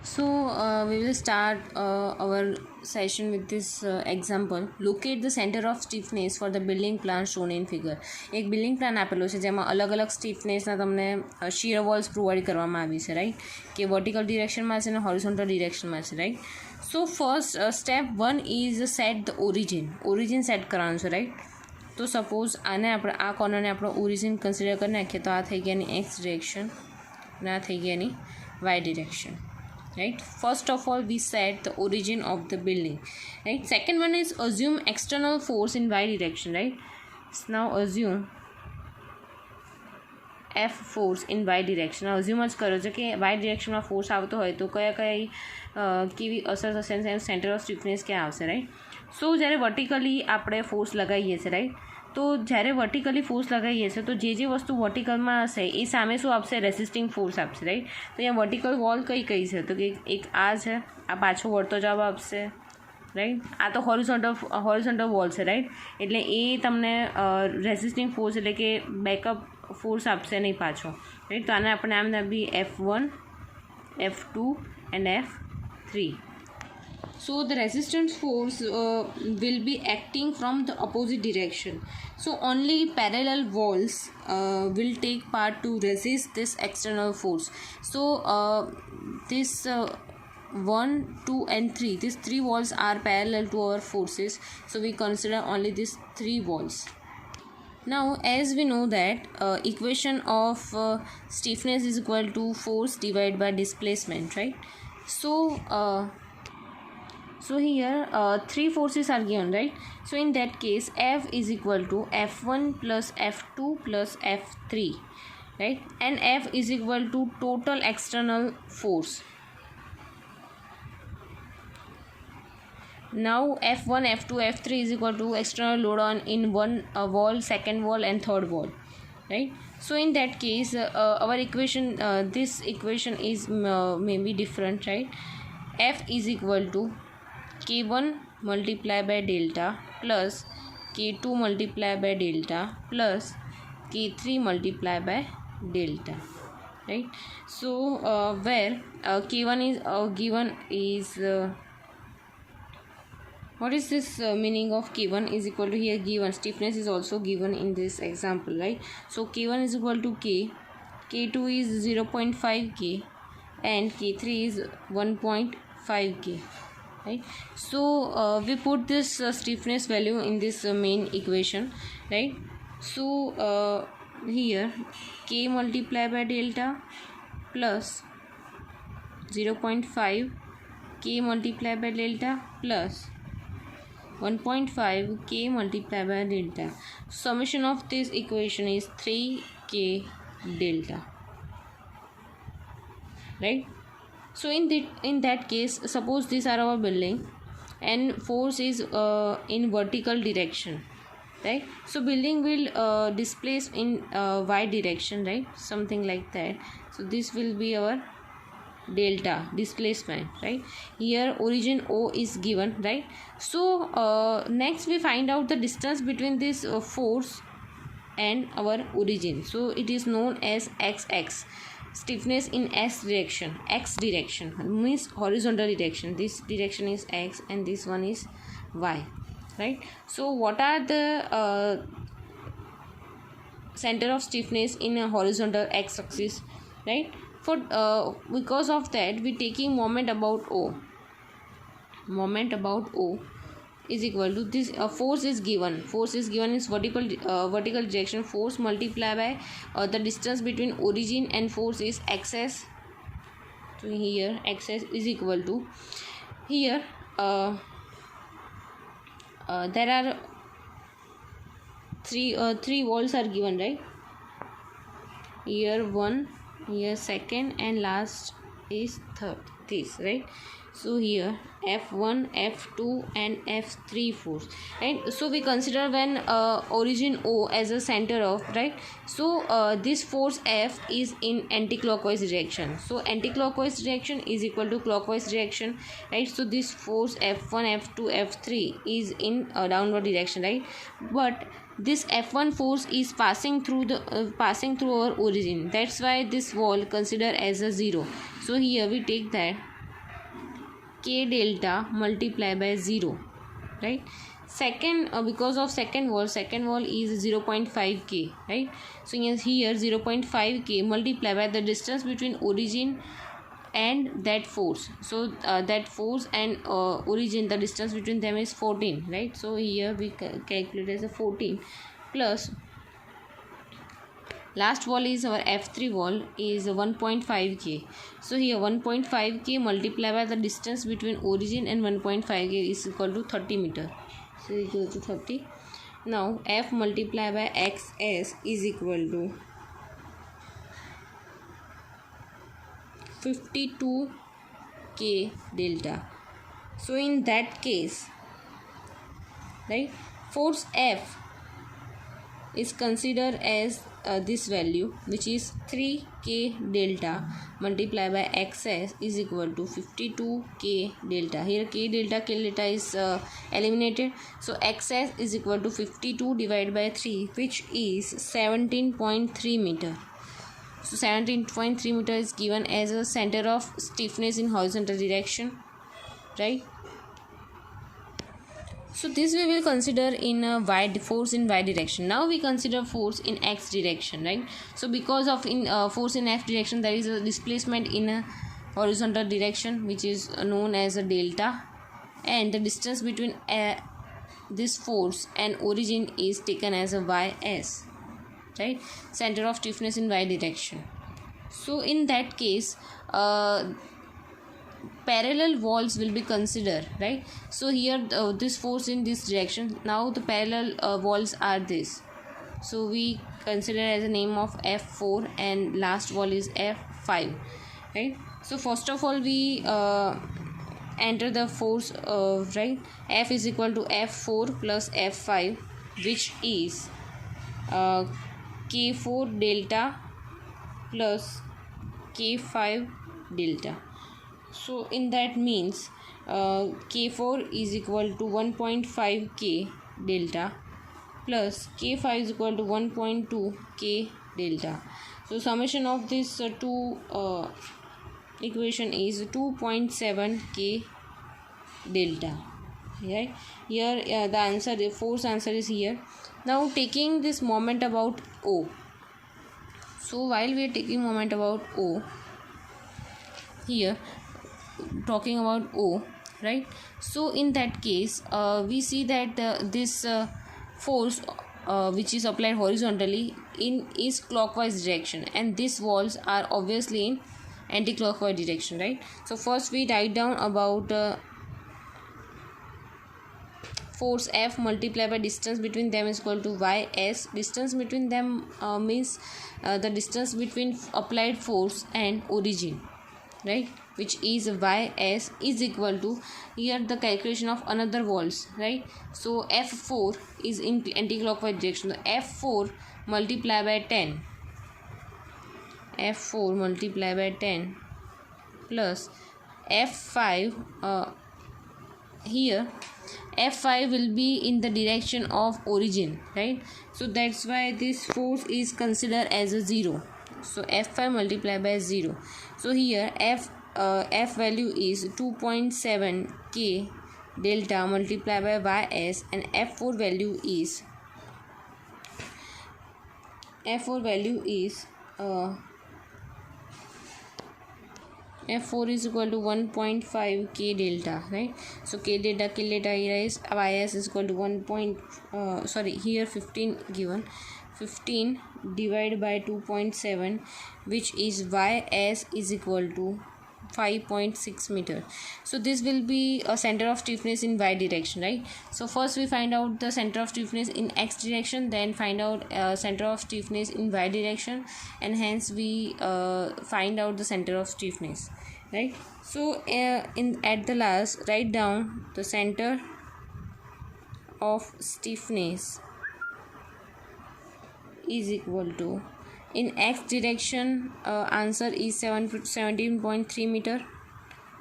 So we will start our session with this example. Locate the center of stiffness for the building plan shown in figure. એક building plan આપેલો છે જેમાં અલગ અલગ સ્ટીફનેસના તમને shear walls provide કરવામાં આવી છે, રાઈટ, કે વર્ટિકલ ડિરેક્શનમાં છે અને હોરિઝોન્ટલ ડિરેક્શનમાં છે, right. So first step 1 is set the origin set કરવાનું છે, રાઈટ. તો સપોઝ આને આપણે આ કોર્નરને આપણે ઓરિજિન કન્સિડર કરી નાખીએ તો આ થઈ ગયા એની એક્સ ડિરેક્શન અને આ થઈ ગયા એની y direction. Right, first of all we set the origin of the building, right. Second one is assume external force in y direction, right. Now assume F force in y direction. assume જ કરો છો કે y ડિરેક્શનમાં force આવતો હોય તો કયા કેવી અસર થશે, સેન્ટર ઓફ સ્ટીફનેસ ક્યાં આવશે, રાઈટ. સો જ્યારે વર્ટિકલી આપણે ફોર્સ લગાવીએ છીએ, રાઈટ, તો જ્યારે વર્ટિકલી ફોર્સ લગાવીએ છીએ તો જે વસ્તુ વર્ટિકલમાં હશે એ સામે શું આપશે, રેસિસ્ટિંગ ફોર્સ આપશે, રાઈટ. તો અહીંયા વર્ટિકલ વોલ કઈ છે તો કે એક આ છે, આ પાછો વળતો જવાબ આપશે, રાઈટ. આ તો હોરિઝોન્ટલ વોલ છે, રાઈટ, એટલે એ તમને રેસિસ્ટિંગ ફોર્સ એટલે કે બેકઅપ ફોર્સ આપશે નહીં પાછો, રાઈટ. તો આને આપણે આમ આપી F1, F2 and F3. So the resistance force will be acting from the opposite direction. So only parallel walls will take part to resist this external force. So this 1, 2 and 3, these 3 walls are parallel to our forces. So we consider only these 3 walls. Now as we know that equation of stiffness is equal to force divided by displacement, right. So here 3 forces are given, right. So in that case F is equal to F1 plus F2 plus F3, right, and F is equal to total external force. Now F1, F2, F3 is equal to external load on in one wall, second wall and third wall, right. So in that case our equation, this equation is maybe different, right. F is equal to K1 multiplied by delta plus K2 multiplied by delta plus K3 multiplied by delta, right. So where K1 is given is what is this meaning of K1 is equal to, here given stiffness is also given in this example, right. So K1 is equal to K, K2 is 0.5 K and K3 is 1.5 K, right. So we put this stiffness value in this main equation, right. So here K multiplied by delta plus 0.5 K multiplied by delta plus 1.5 K multiplied by delta. Summation of this equation is 3K delta, right. So in that case, suppose these are our building and force is in vertical direction, right. So building will displace in y direction, right, something like that. So this will be our delta displacement, right. Here origin O is given, right. So next we find out the distance between this force and our origin. So it is known as XX. Stiffness in x direction means horizontal direction. This direction is x and this one is y, right. So what are the center of stiffness in a horizontal x axis, right. For because of that we taking moment about O is equal to this force is given is vertical direction force multiplied by the distance between origin and force is xs. So here xs is equal to, here there are three walls are given, right. Here one, here second and last is third, this, right. So here F1, F2 and F3 force, right. So we consider when origin O as a center of, right. So this force F is in anti-clockwise direction. So anti-clockwise direction is equal to clockwise direction, right. So this force F1, F2, F3 is in downward direction, right. But this F1 force is passing through our origin. That's why this wall considered as a 0. So here we take that k delta multiply by 0, right? Second, because of second wall is 0.5 k, right? So here 0.5 k multiply by the distance between origin and that force. So that force and origin, the distance between them is 14, right? So here we calculate as a 14 plus last wall is our F3 wall is 1.5 k. So here 1.5 k multiplied by the distance between origin and 1.5 k is equal to 30 meter. So equal to 30. Now F multiplied by XS is equal to 52 k delta. So in that case, right, force F is considered as this value, which is 3 k delta multiplied by XS is equal to 52 k delta. Here k delta is eliminated. So XS is equal to 52 divided by 3, which is 17.3 meter. So 17.3 meter is given as a center of stiffness in horizontal direction, right? So this we will consider in a force in y direction. Now we consider force in x direction, right? So because of force in f direction, there is a displacement in a horizontal direction, which is known as a delta, and the distance between this force and origin is taken as a ys, right? Center of stiffness in y direction. So in that case, parallel walls will be considered, right? So here this force in this direction. Now the parallel walls are this. So we consider as a name of F4 and last wall is F5, right? So first of all we enter the force, right? F is equal to F4 plus F5, which is K4 delta plus K5 delta. So in that means K4 is equal to 1.5 k delta plus K5 is equal to 1.2 k delta. So summation of this two equation is 2.7 k delta, right? Here the answer, the force answer is here. Now taking this moment about O. So while we are taking moment about O, here talking about O, right? So in that case we see that this force which is applied horizontally is clockwise direction, and these walls are obviously in anti-clockwise direction, right? So first we write down about force F multiplied by distance between them is equal to ys. Distance between them means the distance between applied force and origin, right, which is ys is equal to, here the calculation of another walls, right? So F4 is in anti-clockwise direction. So F4 multiplied by 10, F4 multiplied by 10 plus F5, here F5 will be in the direction of origin, right? So that's why this force is considered as a 0. So F5 multiplied by 0. So here F value is 2.7 k delta multiplied by ys, and F4 value is F4 is equal to 1.5 k delta, right? So k delta here is ys is equal to 15 given, 15 divided by 2.7, which is ys is equal to 5.6 meter. So this will be a center of stiffness in y direction, right? So first we find out the center of stiffness in x direction, then find out center of stiffness in y direction, and hence we find out the center of stiffness, right? So at the last, write down the center of stiffness is equal to, in x direction answer is 17.3 meter,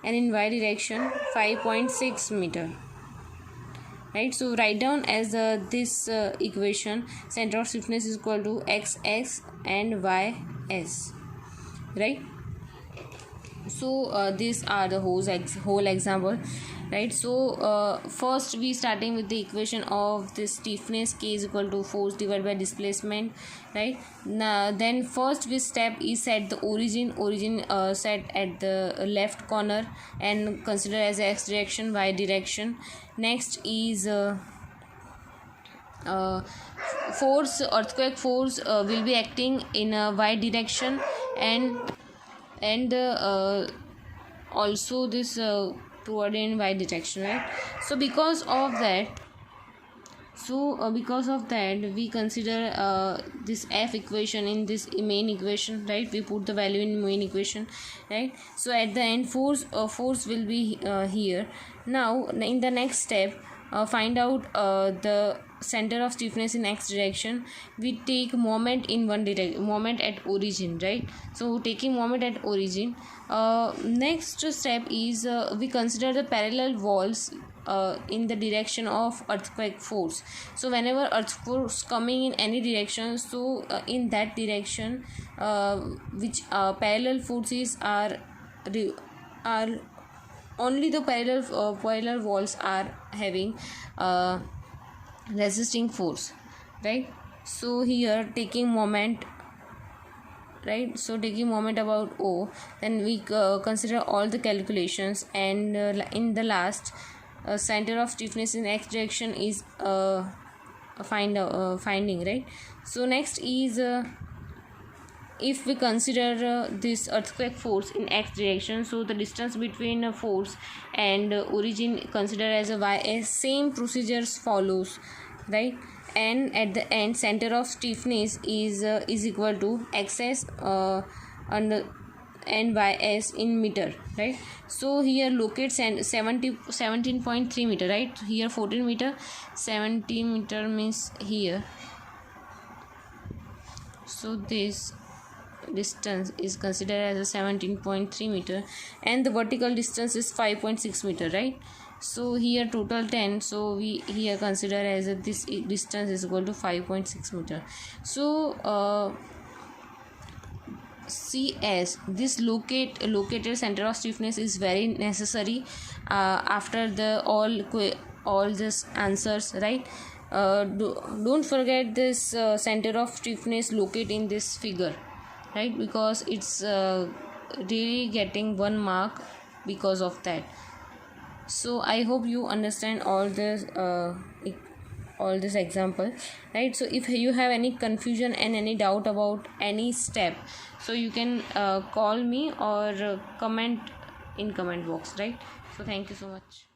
and in y direction 5.6 meter, right? So write down as this equation, center of stiffness is equal to xx and ys, right? So these are the whole example, right? So first we starting with the equation of the stiffness, K is equal to force divided by displacement, right? Now then first we step is set the origin set at the left corner and consider as x direction, y direction. Next is earthquake force will be acting in a y direction, and also this toward in y direction, right? So because of that we consider this f equation in this main equation, right? We put the value in main equation, right? So at the end force will be here. Now in the next step, find out the center of stiffness in x direction. We take moment in moment at origin, right? So taking moment at origin, next step is we consider the parallel walls in the direction of earthquake force. So whenever earthquake force coming in any direction, so in that direction which parallel forces are only the parallel walls are having resisting force, right? So here taking moment, right? So taking moment about O, then we consider all the calculations, and in the last center of stiffness in x direction is finding, right? So next is if we consider this earthquake force in x direction, so the distance between a force and origin consider as a y. Same procedures follows, right? And at the end center of stiffness is equal to xs under NYS in meter, right? So here locate 17.3 meter, right? Here 14 meter, 17 meter means here. So this distance is considered as a 17.3 meter, and the vertical distance is 5.6 meter, right? So here total 10, so we here consider as this distance is equal to 5.6 meter. So CS, this located center of stiffness is very necessary after the all this answers, right? Don't forget this center of stiffness locate in this figure, right? Because it's really getting 1 mark because of that. So I hope you understand all this example, right? So if you have any confusion and any doubt about any step, so you can call me or comment in comment box, right? So thank you so much.